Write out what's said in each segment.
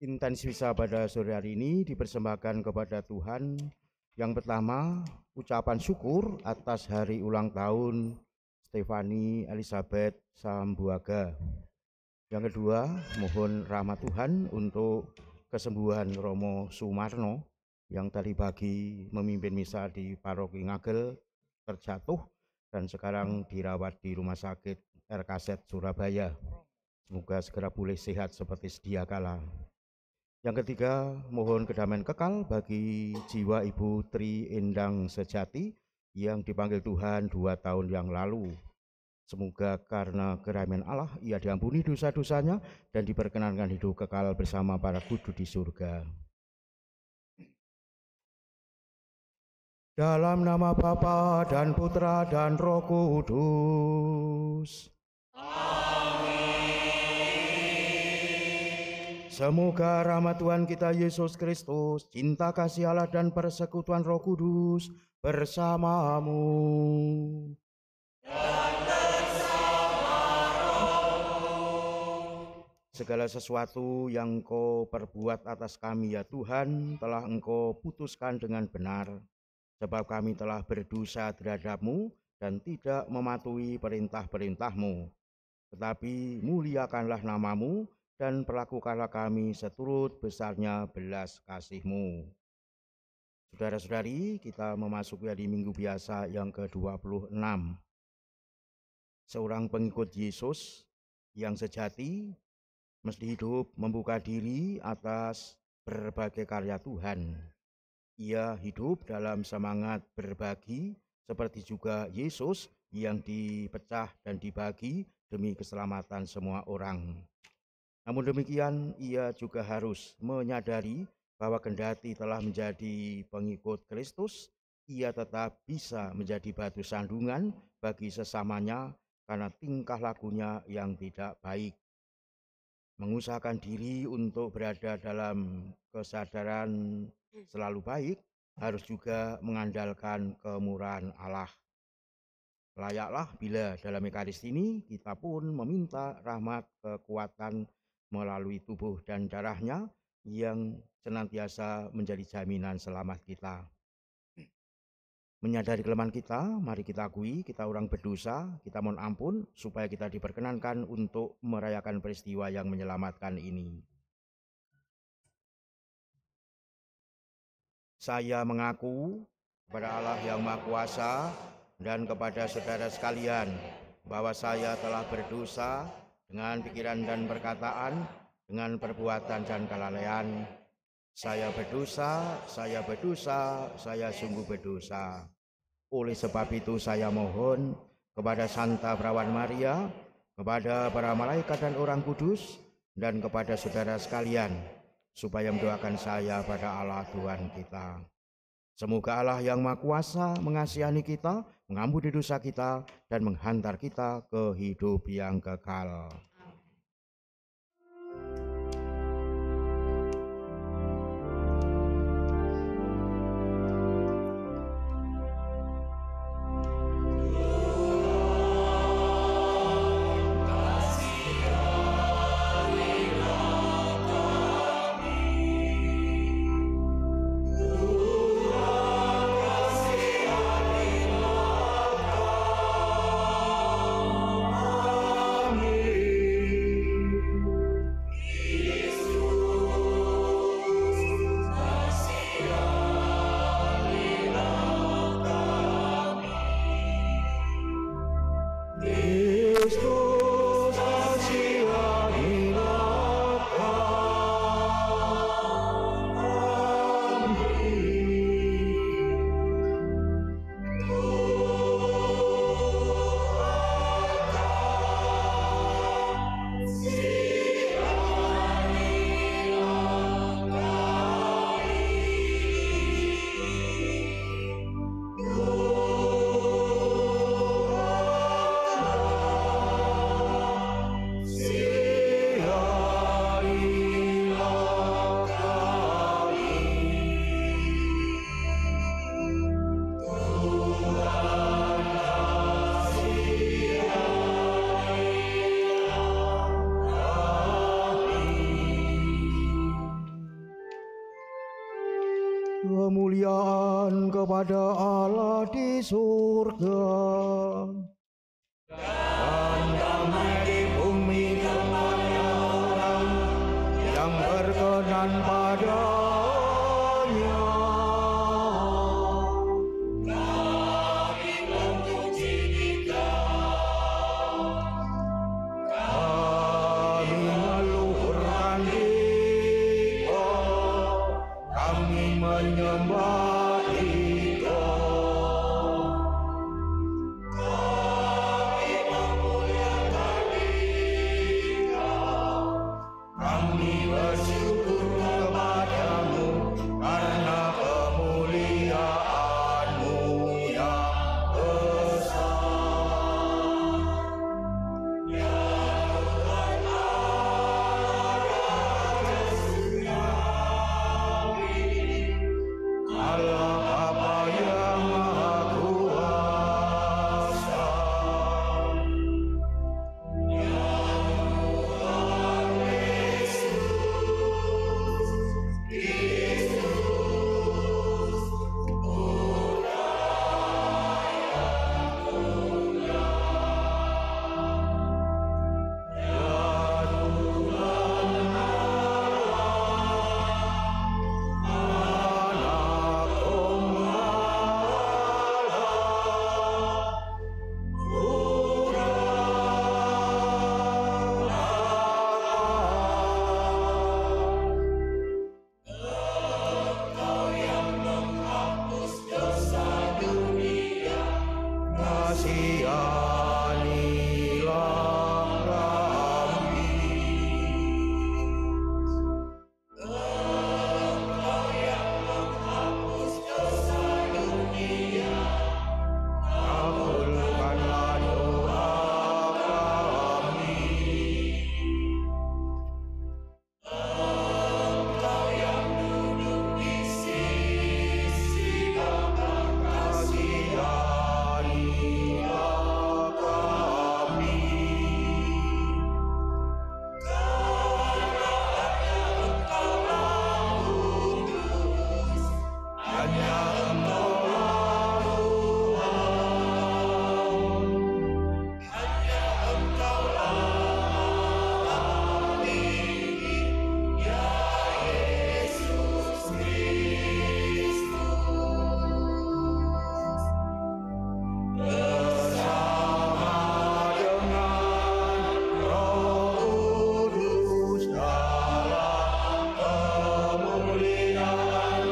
Intens Misa pada sore hari ini dipersembahkan kepada Tuhan. Yang pertama, ucapan syukur atas hari ulang tahun Stefani Elizabeth Sambuaga. Yang kedua, mohon rahmat Tuhan untuk kesembuhan Romo Sumarno yang tadi pagi memimpin misa di Paroki Ngagel terjatuh dan sekarang dirawat di Rumah Sakit RKZ Surabaya. Semoga segera pulih sehat seperti sedia kala. Yang ketiga, mohon kedamaian kekal bagi jiwa Ibu Tri Endang Sejati yang dipanggil Tuhan 2 tahun yang lalu. Semoga karena kerahman Allah ia diampuni dosa-dosanya dan diperkenankan hidup kekal bersama para kudus di surga. Dalam nama Bapa dan Putra dan Roh Kudus. Semoga rahmat Tuhan kita Yesus Kristus, cinta kasih Allah dan persekutuan Roh Kudus bersamamu. Dan bersama rohmu. Segala sesuatu yang Engkau perbuat atas kami ya Tuhan, telah Engkau putuskan dengan benar, sebab kami telah berdosa terhadap-Mu dan tidak mematuhi perintah-perintah-Mu. Tetapi muliakanlah nama-Mu, dan perlakukanlah kami seturut besarnya belas kasih-Mu. Saudara-saudari, kita memasuki hari Minggu biasa yang ke-26. Seorang pengikut Yesus yang sejati mesti hidup membuka diri atas berbagai karya Tuhan. Ia hidup dalam semangat berbagi, seperti juga Yesus yang dipecah dan dibagi demi keselamatan semua orang. Namun demikian, ia juga harus menyadari bahwa kendati telah menjadi pengikut Kristus, ia tetap bisa menjadi batu sandungan bagi sesamanya karena tingkah lakunya yang tidak baik. Mengusahakan diri untuk berada dalam kesadaran selalu baik harus juga mengandalkan kemurahan Allah. Layaklah bila dalam Ekaristi ini kita pun meminta rahmat kekuatan melalui tubuh dan darahnya yang senantiasa menjadi jaminan selamat kita. Menyadari kelemahan kita, mari kita akui kita orang berdosa, kita mohon ampun supaya kita diperkenankan untuk merayakan peristiwa yang menyelamatkan ini. Saya mengaku kepada Allah yang Maha Kuasa dan kepada saudara sekalian bahwa saya telah berdosa dengan pikiran dan perkataan, dengan perbuatan dan kelalaian. Saya berdosa, saya sungguh berdosa. Oleh sebab itu saya mohon kepada Santa Perawan Maria, kepada para malaikat dan orang kudus, dan kepada saudara sekalian, supaya mendoakan saya pada Allah Tuhan kita. Semoga Allah yang Maha Kuasa mengasihani kita, mengampuni dosa kita, dan menghantar kita ke hidup yang kekal. kemuliaan kepada Allah di surga. Dan damai di bumi kepada orang yang berkenan padanya. Kami memuji Dikau, kami meluhurkan Dikau, kami menyembah Dikau. Kami memuliakan Dikau, kami bersyukur kepadamu karena kemuliaan-Mu yang besar. Ya Tuhan Allah surgawi, Allah Bapa yang Maha Kuasa. Ya Tuhan Yesus Kristus, Putra yang tunggal. Ya Tuhan Anak Engkau yang menghapus dosa dunia, kasihanilah kami. Engkau yang menghapus dosa dunia, kabulkanlah doa kami. Engkau yang duduk di sisi kanan, kasihanilah kami. Karena Engkaulah kudus, hanya Engkaulah Tuhan, hanya Engkaulah tinggi, ya Yesus Kristus. Bersama dengan Roh Kudus dalam kemuliaan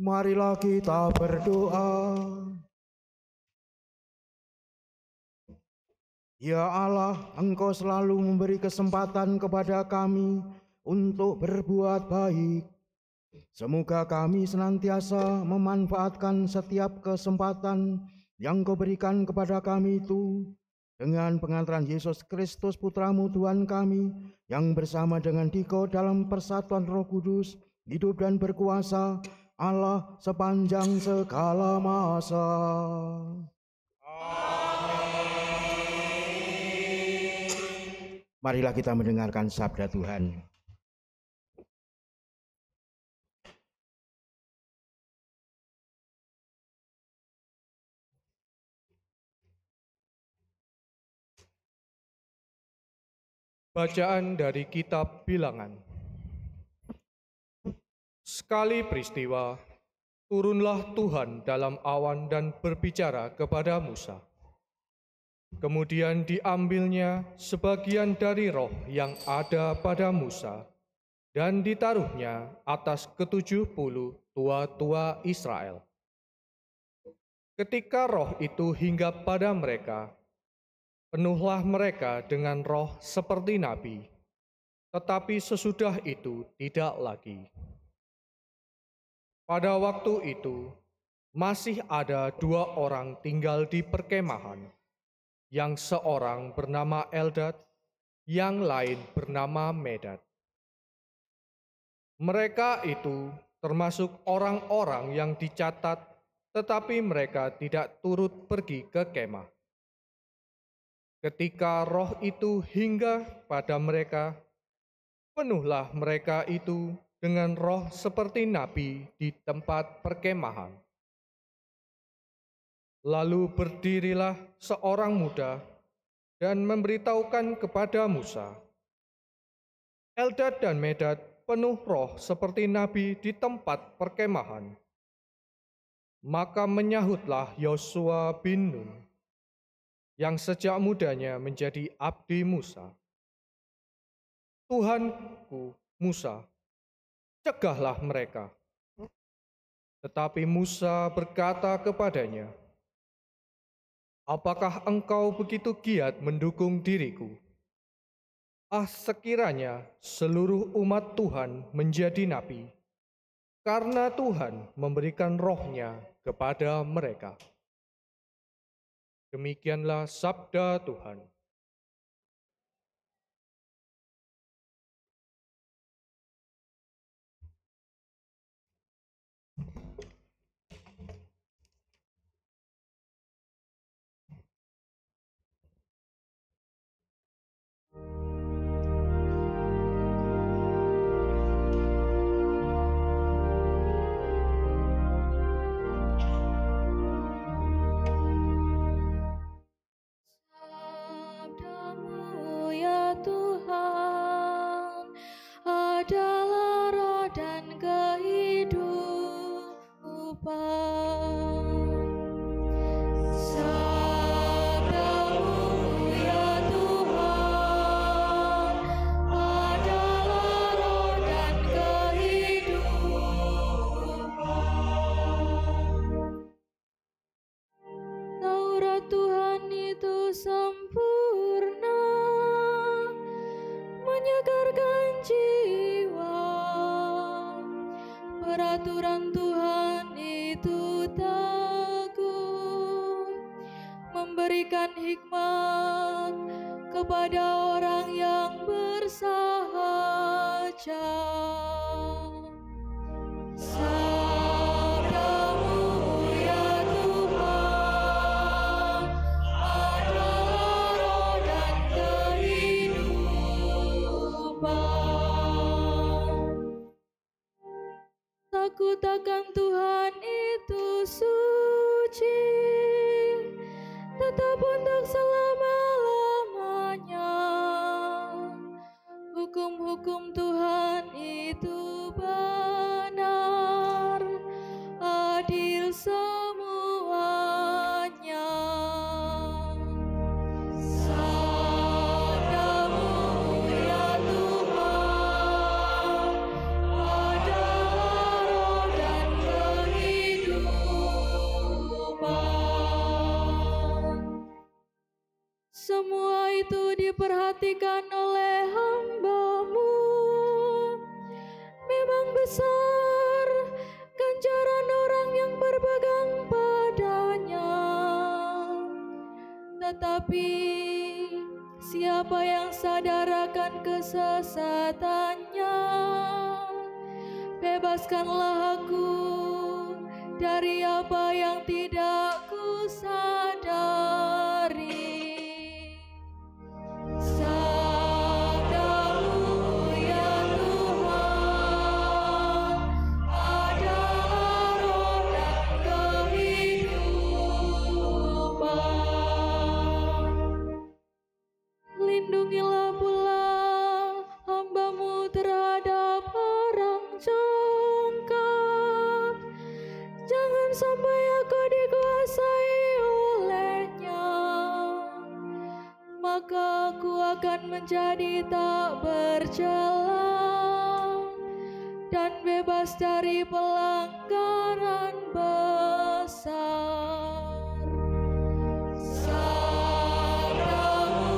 Marilah kita berdoa. Ya Allah, Engkau selalu memberi kesempatan kepada kami untuk berbuat baik. Semoga kami senantiasa memanfaatkan setiap kesempatan yang Kau berikan kepada kami itu, dengan pengantaran Yesus Kristus Putra-Mu Tuhan kami, yang bersama dengan Dikau dalam persatuan Roh Kudus, hidup dan berkuasa Allah sepanjang segala masa. Marilah kita mendengarkan sabda Tuhan. Bacaan dari Kitab Bilangan. Sekali peristiwa, turunlah Tuhan dalam awan dan berbicara kepada Musa. Kemudian diambilnya sebagian dari roh yang ada pada Musa dan ditaruhnya atas ke-70 tua-tua Israel. Ketika roh itu hinggap pada mereka, penuhlah mereka dengan roh seperti nabi, tetapi sesudah itu tidak lagi. Pada waktu itu, masih ada 2 orang tinggal di perkemahan, yang seorang bernama Eldad, yang lain bernama Medad. Mereka itu termasuk orang-orang yang dicatat, tetapi mereka tidak turut pergi ke kemah. Ketika roh itu hingga pada mereka, penuhlah mereka itu dengan roh seperti nabi di tempat perkemahan. Lalu berdirilah seorang muda dan memberitahukan kepada Musa, Eldad dan Medad penuh roh seperti nabi di tempat perkemahan. Maka menyahutlah Yosua bin Nun, yang sejak mudanya menjadi abdi Musa. Tuhanku Musa, cegahlah mereka. Tetapi Musa berkata kepadanya, apakah engkau begitu giat mendukung diriku? Sekiranya seluruh umat Tuhan menjadi nabi, karena Tuhan memberikan roh-Nya kepada mereka. Demikianlah sabda Tuhan. Sabdamu ya Tuhan adalah roh dan kehidupan. Sabdamu ya Tuhan adalah roh dan kehidupan. Taurat Tuhan itu sempurna, menyegarkan jiwa. Peraturan Tuhan itu teguh, memberikan hikmat kepada orang yang bersahaja. Sabdamu ya Tuhan adalah roh dan kehidupan. Takut akan Tuhan itu suci, tetap untuk selama-lamanya. Hukum-hukum Tuhan itu benar, adil semuanya. Sabdamu ya Tuhan adalah roh dan kehidupan. Semua itu diperhatikan oleh hamba-Mu. Memang besar ganjaran orang yang berpegang padanya. Tetapi siapa yang sadar akan kesesatannya, bebaskanlah aku dari apa yang tidak kusadari. Sabdamu ya Tuhan adalah roh dan kehidupan. Lindungilah pula hamba-Mu terhadap orang congkak. Jangan sampai aku dikuasai olehnya. Maka aku akan menjadi tak bercela dan bebas dari pelanggaran besar. Sabdamu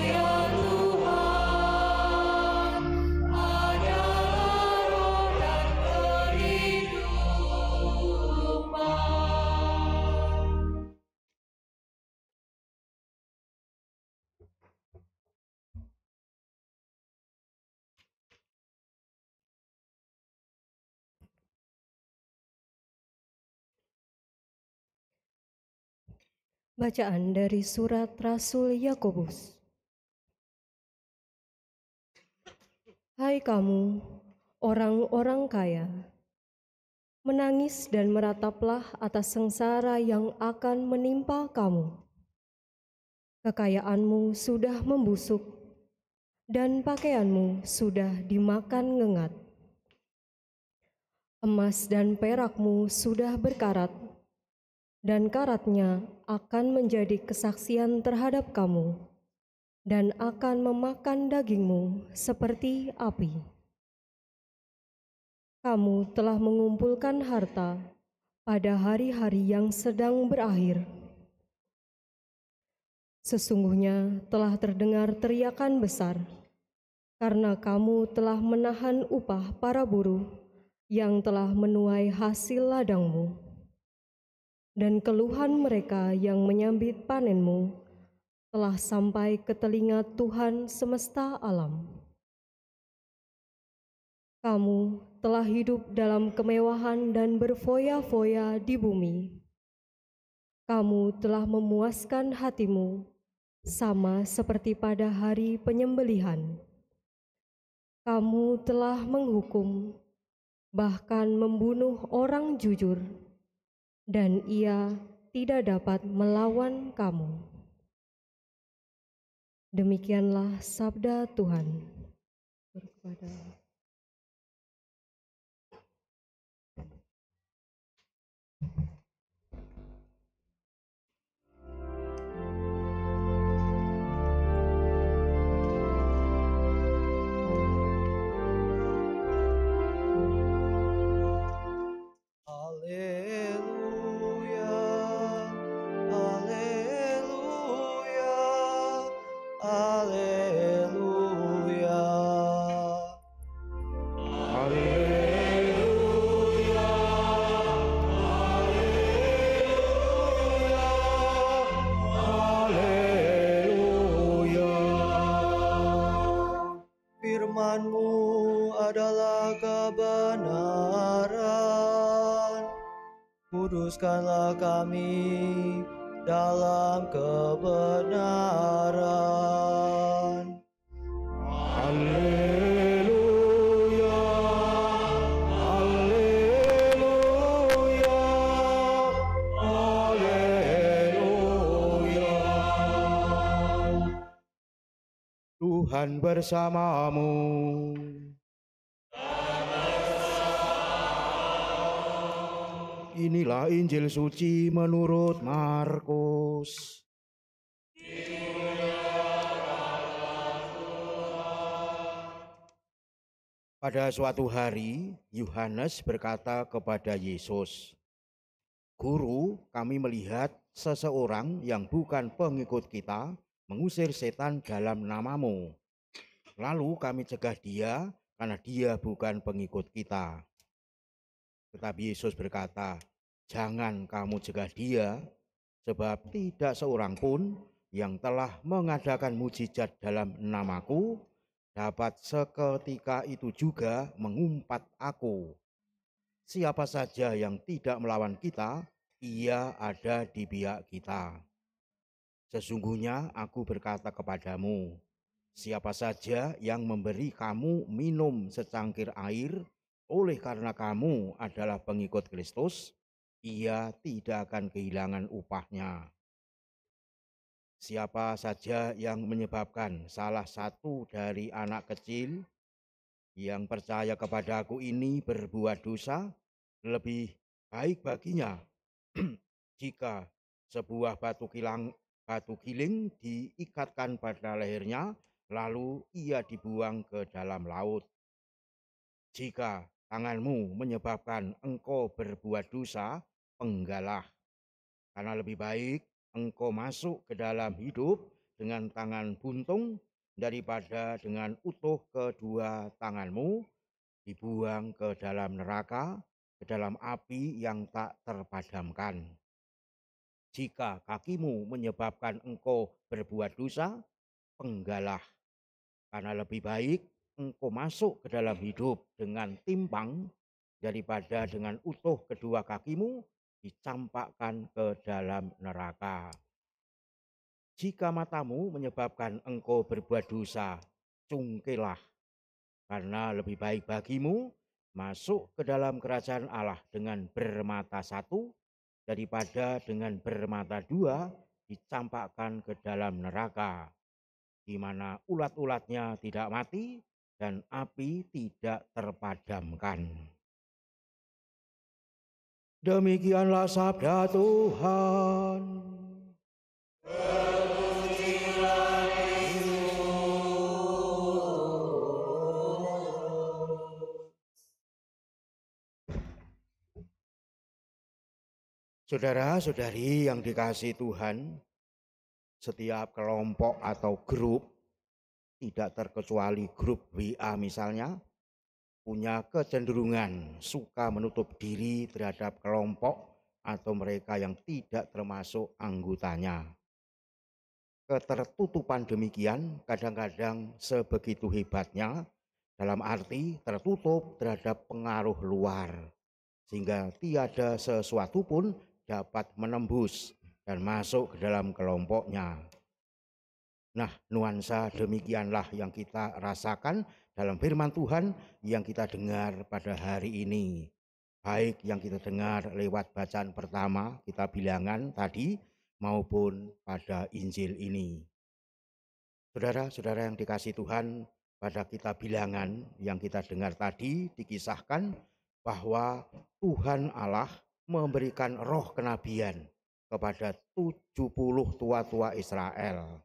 ya Tuhan adalah roh dan kehidupan. Bacaan dari surat Rasul Yakobus. Hai kamu, orang-orang kaya, menangis dan merataplah atas sengsara yang akan menimpa kamu. Kekayaanmu sudah membusuk, dan pakaianmu sudah dimakan ngengat. Emas dan perakmu sudah berkarat, dan karatnya akan menjadi kesaksian terhadap kamu, dan akan memakan dagingmu seperti api. Kamu telah mengumpulkan harta pada hari-hari yang sedang berakhir. Sesungguhnya telah terdengar teriakan besar, karena kamu telah menahan upah para buruh yang telah menuai hasil ladangmu, dan keluhan mereka yang menyambit panenmu telah sampai ke telinga Tuhan semesta alam. Kamu telah hidup dalam kemewahan dan berfoya-foya di bumi. Kamu telah memuaskan hatimu sama seperti pada hari penyembelihan. Kamu telah menghukum, bahkan membunuh orang jujur, dan ia tidak dapat melawan kamu. Demikianlah sabda Tuhan. Haleluya, haleluya, haleluya. Haleluya, haleluya, haleluya. Firman-Mu adalah kebenaran. Kuduskanlah kami dalam kebenaran. Haleluya, haleluya, haleluya. Tuhan bersamamu. Inilah Injil suci menurut Markus. Pada suatu hari, Yohanes berkata kepada Yesus, "Guru, kami melihat seseorang yang bukan pengikut kita mengusir setan dalam namamu. Lalu kami cegah dia karena dia bukan pengikut kita." Tetapi Yesus berkata, "Jangan kamu cegah dia, sebab tidak seorang pun yang telah mengadakan mujizat dalam namaku dapat seketika itu juga mengumpat aku. Siapa saja yang tidak melawan kita, ia ada di pihak kita. Sesungguhnya aku berkata kepadamu, siapa saja yang memberi kamu minum secangkir air oleh karena kamu adalah pengikut Kristus, ia tidak akan kehilangan upahnya. Siapa saja yang menyebabkan salah satu dari anak kecil yang percaya kepadaku ini berbuat dosa, lebih baik baginya jika sebuah batu giling diikatkan pada lehernya, lalu ia dibuang ke dalam laut. Jika tanganmu menyebabkan engkau berbuat dosa, penggalah, karena lebih baik engkau masuk ke dalam hidup dengan tangan buntung daripada dengan utuh kedua tanganmu dibuang ke dalam neraka, ke dalam api yang tak terpadamkan. Jika kakimu menyebabkan engkau berbuat dosa, penggalah, karena lebih baik engkau masuk ke dalam hidup dengan timpang daripada dengan utuh kedua kakimu dicampakkan ke dalam neraka. jika matamu menyebabkan engkau berbuat dosa, cungkilah, karena lebih baik bagimu masuk ke dalam kerajaan Allah dengan bermata satu daripada dengan bermata dua dicampakkan ke dalam neraka, di mana ulat-ulatnya tidak mati dan api tidak terpadamkan. Demikianlah sabda Tuhan. Saudara-saudari yang dikasihi Tuhan, setiap kelompok atau grup, tidak terkecuali grup WA misalnya, punya kecenderungan suka menutup diri terhadap kelompok atau mereka yang tidak termasuk anggotanya. Ketertutupan demikian kadang-kadang sebegitu hebatnya, dalam arti tertutup terhadap pengaruh luar, sehingga tiada sesuatu pun dapat menembus dan masuk ke dalam kelompoknya. Nah, nuansa demikianlah yang kita rasakan dalam firman Tuhan yang kita dengar pada hari ini. Baik yang kita dengar lewat bacaan pertama, kita bilangan tadi, maupun pada Injil ini. Saudara-saudara yang dikasihi Tuhan, pada kita bilangan yang kita dengar tadi dikisahkan bahwa Tuhan Allah memberikan roh kenabian kepada 70 tua-tua Israel.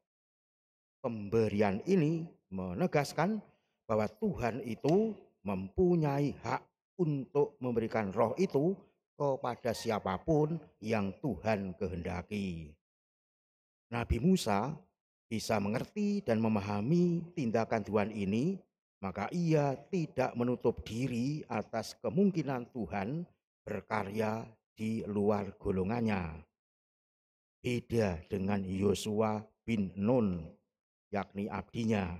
Pemberian ini menegaskan bahwa Tuhan itu mempunyai hak untuk memberikan roh itu kepada siapapun yang Tuhan kehendaki. Nabi Musa bisa mengerti dan memahami tindakan Tuhan ini, maka ia tidak menutup diri atas kemungkinan Tuhan berkarya di luar golongannya. Beda dengan Yosua bin Nun, yakni abdinya.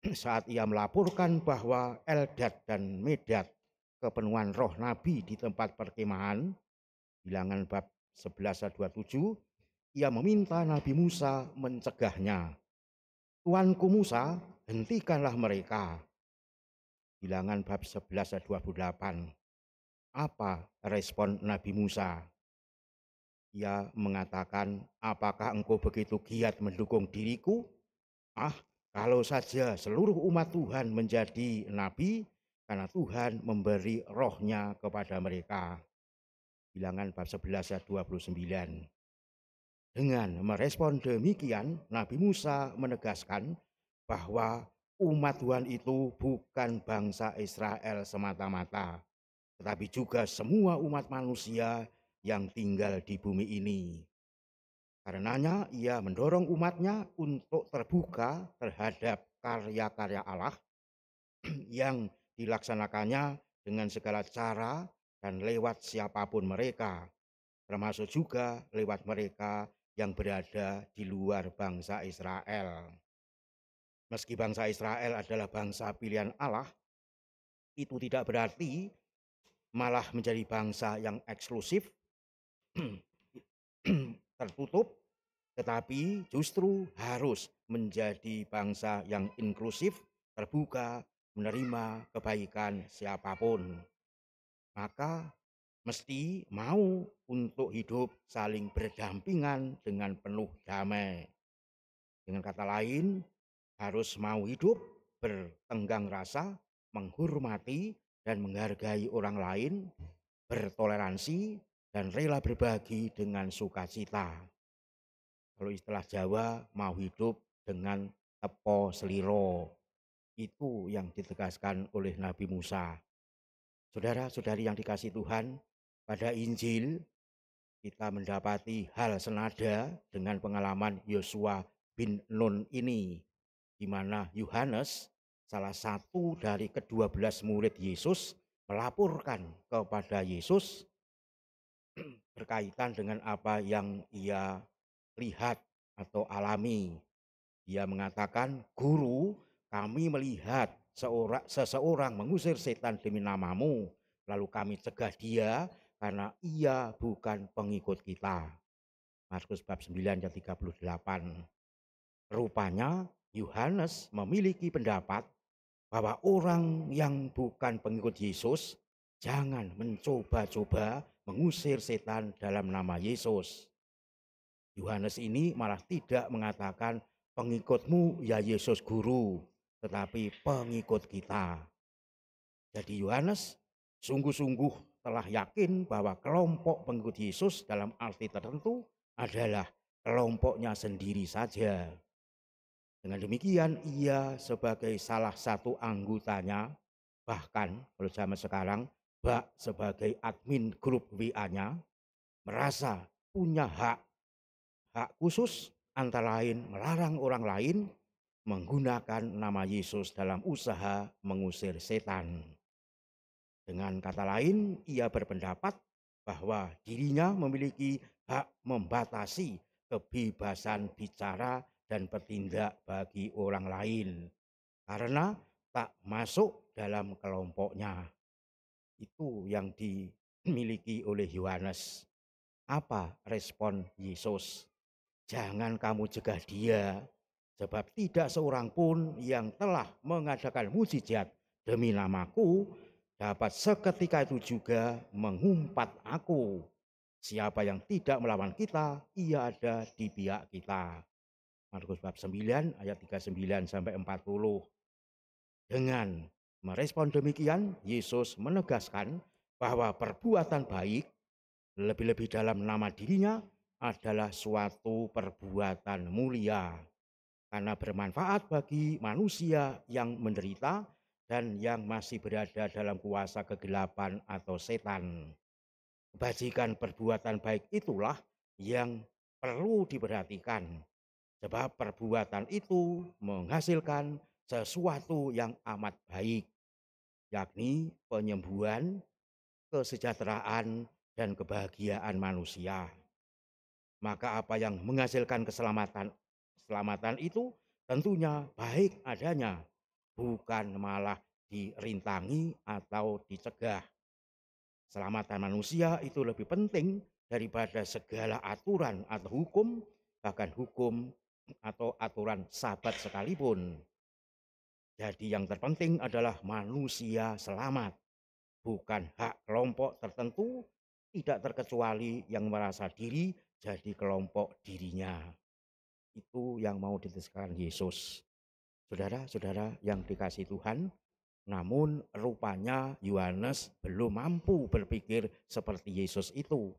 Saat ia melaporkan bahwa Eldad dan Medad kepenuhan roh nabi di tempat perkemahan, bilangan bab 11 ayat 27, ia meminta Nabi Musa mencegahnya. Tuanku Musa, hentikanlah mereka. Bilangan bab 11 ayat 28. Apa respon Nabi Musa? Ia mengatakan, apakah engkau begitu giat mendukung diriku? Kalau saja seluruh umat Tuhan menjadi nabi, karena Tuhan memberi rohnya kepada mereka. Bilangan bab 11 ayat 29. Dengan merespon demikian, Nabi Musa menegaskan bahwa umat Tuhan itu bukan bangsa Israel semata-mata, tetapi juga semua umat manusia yang tinggal di bumi ini. Karenanya ia mendorong umatnya untuk terbuka terhadap karya-karya Allah yang dilaksanakannya dengan segala cara dan lewat siapapun mereka, termasuk juga lewat mereka yang berada di luar bangsa Israel. Meski bangsa Israel adalah bangsa pilihan Allah, itu tidak berarti malah menjadi bangsa yang eksklusif, tertutup, tetapi justru harus menjadi bangsa yang inklusif, terbuka, menerima kebaikan siapapun. Maka mesti mau untuk hidup saling berdampingan dengan penuh damai. Dengan kata lain, harus mau hidup bertenggang rasa, menghormati dan menghargai orang lain, bertoleransi dan rela berbagi dengan sukacita. Kalau istilah Jawa, mau hidup dengan tepo seliro. Itu yang ditegaskan oleh Nabi Musa. Saudara-saudari yang dikasihi Tuhan, pada Injil kita mendapati hal senada dengan pengalaman Yosua bin Nun ini, di mana Yohanes, salah satu dari ke-12 murid Yesus, melaporkan kepada Yesus berkaitan dengan apa yang ia lihat atau alami. Dia mengatakan, "Guru, kami melihat seseorang mengusir setan demi namamu, lalu kami cegah dia karena ia bukan pengikut kita." Markus bab 9 ayat 38. Rupanya Yohanes memiliki pendapat bahwa orang yang bukan pengikut Yesus jangan mencoba-coba mengusir setan dalam nama Yesus. Yohanes ini malah tidak mengatakan pengikutmu ya Yesus guru, tetapi pengikut kita. Jadi Yohanes sungguh-sungguh telah yakin bahwa kelompok pengikut Yesus dalam arti tertentu adalah kelompoknya sendiri saja. Dengan demikian ia sebagai salah satu anggotanya, bahkan kalau zaman sekarang sebagai admin grup WA-nya, merasa punya hak khusus antara lain melarang orang lain menggunakan nama Yesus dalam usaha mengusir setan. Dengan kata lain, ia berpendapat bahwa dirinya memiliki hak membatasi kebebasan bicara dan bertindak bagi orang lain karena tak masuk dalam kelompoknya. Itu yang dimiliki oleh Yohanes. Apa respon Yesus? Jangan kamu cegah dia, sebab tidak seorang pun yang telah mengadakan mujizat demi namaku dapat seketika itu juga mengumpat aku. Siapa yang tidak melawan kita, ia ada di pihak kita. Markus bab 9 ayat 39 sampai 40. Dengan merespon demikian, Yesus menegaskan bahwa perbuatan baik, lebih-lebih dalam nama dirinya, adalah suatu perbuatan mulia karena bermanfaat bagi manusia yang menderita dan yang masih berada dalam kuasa kegelapan atau setan. Kebajikan perbuatan baik itulah yang perlu diperhatikan, sebab perbuatan itu menghasilkan sesuatu yang amat baik, yakni penyembuhan, kesejahteraan, dan kebahagiaan manusia. Maka apa yang menghasilkan keselamatan itu tentunya baik adanya, bukan malah dirintangi atau dicegah. Keselamatan manusia itu lebih penting daripada segala aturan atau hukum, bahkan hukum atau aturan sabat sekalipun. Jadi yang terpenting adalah manusia selamat, bukan hak kelompok tertentu, tidak terkecuali yang merasa diri jadi kelompok dirinya. Itu yang mau ditegaskan Yesus. Saudara-saudara yang dikasihi Tuhan, namun rupanya Yohanes belum mampu berpikir seperti Yesus itu.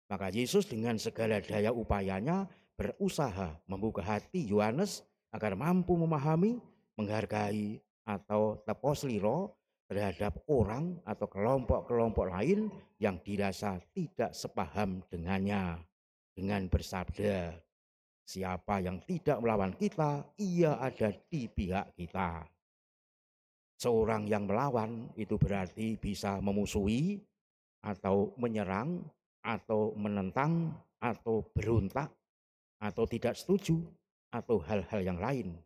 Maka Yesus dengan segala daya upayanya berusaha membuka hati Yohanes agar mampu memahami, menghargai atau teposliro terhadap orang atau kelompok-kelompok lain yang dirasa tidak sepaham dengannya. Dengan bersabda, siapa yang tidak melawan kita, ia ada di pihak kita. Seorang yang melawan itu berarti bisa memusuhi atau menyerang atau menentang atau berontak atau tidak setuju atau hal-hal yang lain.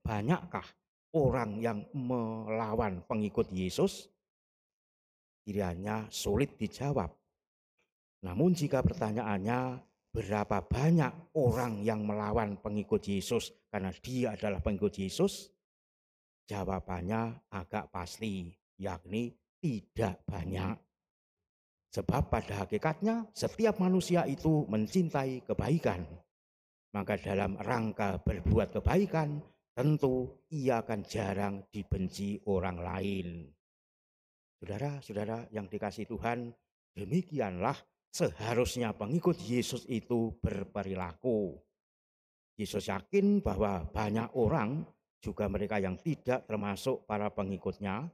Banyakkah orang yang melawan pengikut Yesus? Kiranya sulit dijawab. Namun jika pertanyaannya berapa banyak orang yang melawan pengikut Yesus karena dia adalah pengikut Yesus? Jawabannya agak pasti, yakni tidak banyak. Sebab pada hakikatnya setiap manusia itu mencintai kebaikan. Maka dalam rangka berbuat kebaikan, tentu ia akan jarang dibenci orang lain. Saudara-saudara yang dikasihi Tuhan, demikianlah seharusnya pengikut Yesus itu berperilaku. Yesus yakin bahwa banyak orang, juga mereka yang tidak termasuk para pengikutnya,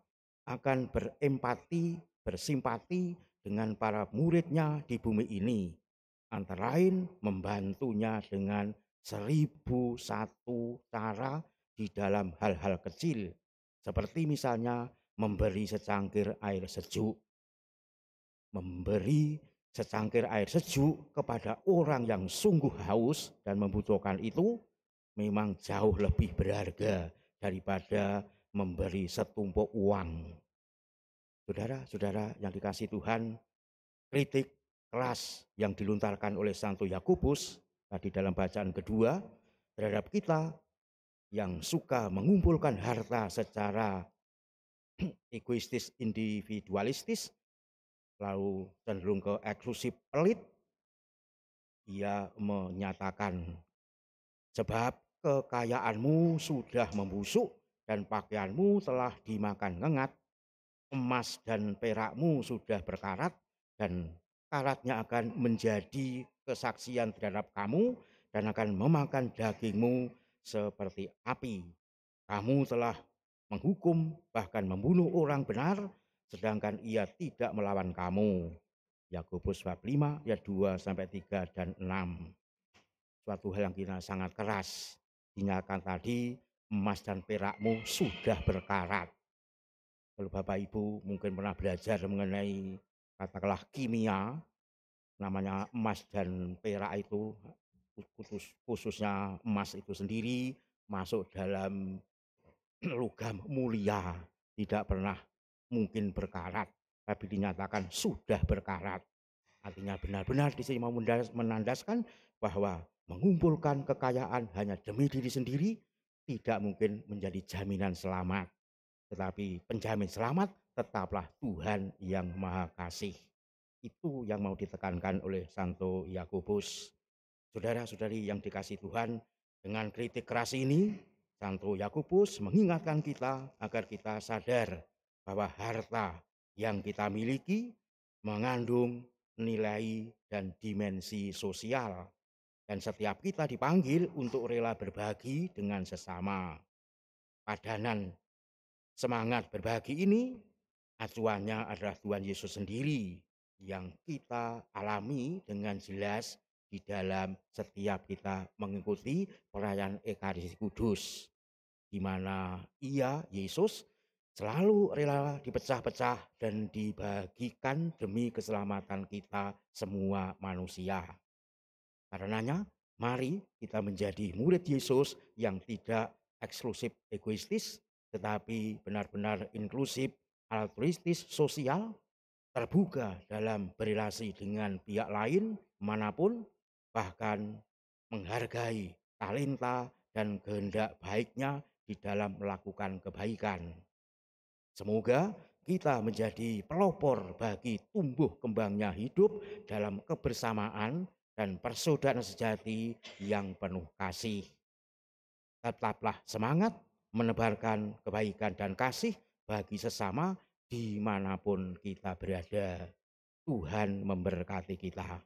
akan berempati, bersimpati dengan para muridnya di bumi ini. Antara lain membantunya dengan 1001 cara di dalam hal-hal kecil. Seperti misalnya memberi secangkir air sejuk. Memberi secangkir air sejuk kepada orang yang sungguh haus dan membutuhkan itu memang jauh lebih berharga daripada memberi setumpuk uang. Saudara-saudara yang dikasihi Tuhan, kritik keras yang dilontarkan oleh Santo Yakobus tadi dalam bacaan kedua terhadap kita yang suka mengumpulkan harta secara egoistis, individualistis, lalu cenderung ke eksklusif pelit. Ia menyatakan, sebab kekayaanmu sudah membusuk dan pakaianmu telah dimakan ngengat, emas dan perakmu sudah berkarat dan karatnya akan menjadi kesaksian terhadap kamu dan akan memakan dagingmu seperti api. Kamu telah menghukum bahkan membunuh orang benar sedangkan ia tidak melawan kamu. Yakobus bab 5 ayat 2 sampai 3 dan 6. Suatu hal yang kita sangat keras. Dinyatakan tadi emas dan perakmu sudah berkarat. Kalau Bapak Ibu mungkin pernah belajar mengenai katakanlah kimia, namanya emas dan perak itu, khususnya emas itu sendiri masuk dalam logam mulia, tidak pernah mungkin berkarat, tapi dinyatakan sudah berkarat. Artinya benar-benar di sini mau menandaskan bahwa mengumpulkan kekayaan hanya demi diri sendiri tidak mungkin menjadi jaminan selamat. Tetapi penjamin selamat tetaplah Tuhan yang Maha Kasih. Itu yang mau ditekankan oleh Santo Yakobus. Saudara-saudari yang dikasihi Tuhan, dengan kritik keras ini, Santo Yakobus mengingatkan kita agar kita sadar bahwa harta yang kita miliki mengandung nilai dan dimensi sosial. Dan setiap kita dipanggil untuk rela berbagi dengan sesama. Padanan semangat berbagi ini, acuannya adalah Tuhan Yesus sendiri yang kita alami dengan jelas di dalam setiap kita mengikuti perayaan Ekaristi Kudus, di mana Ia, Yesus, selalu rela dipecah-pecah dan dibagikan demi keselamatan kita semua manusia. Karenanya, mari kita menjadi murid Yesus yang tidak eksklusif egoistis, tetapi benar-benar inklusif, altruistis, sosial, terbuka dalam berelasi dengan pihak lain manapun, bahkan menghargai talenta dan kehendak baiknya di dalam melakukan kebaikan. Semoga kita menjadi pelopor bagi tumbuh kembangnya hidup dalam kebersamaan dan persaudaraan sejati yang penuh kasih. Tetaplah semangat menebarkan kebaikan dan kasih bagi sesama dimanapun kita berada. Tuhan memberkati kita.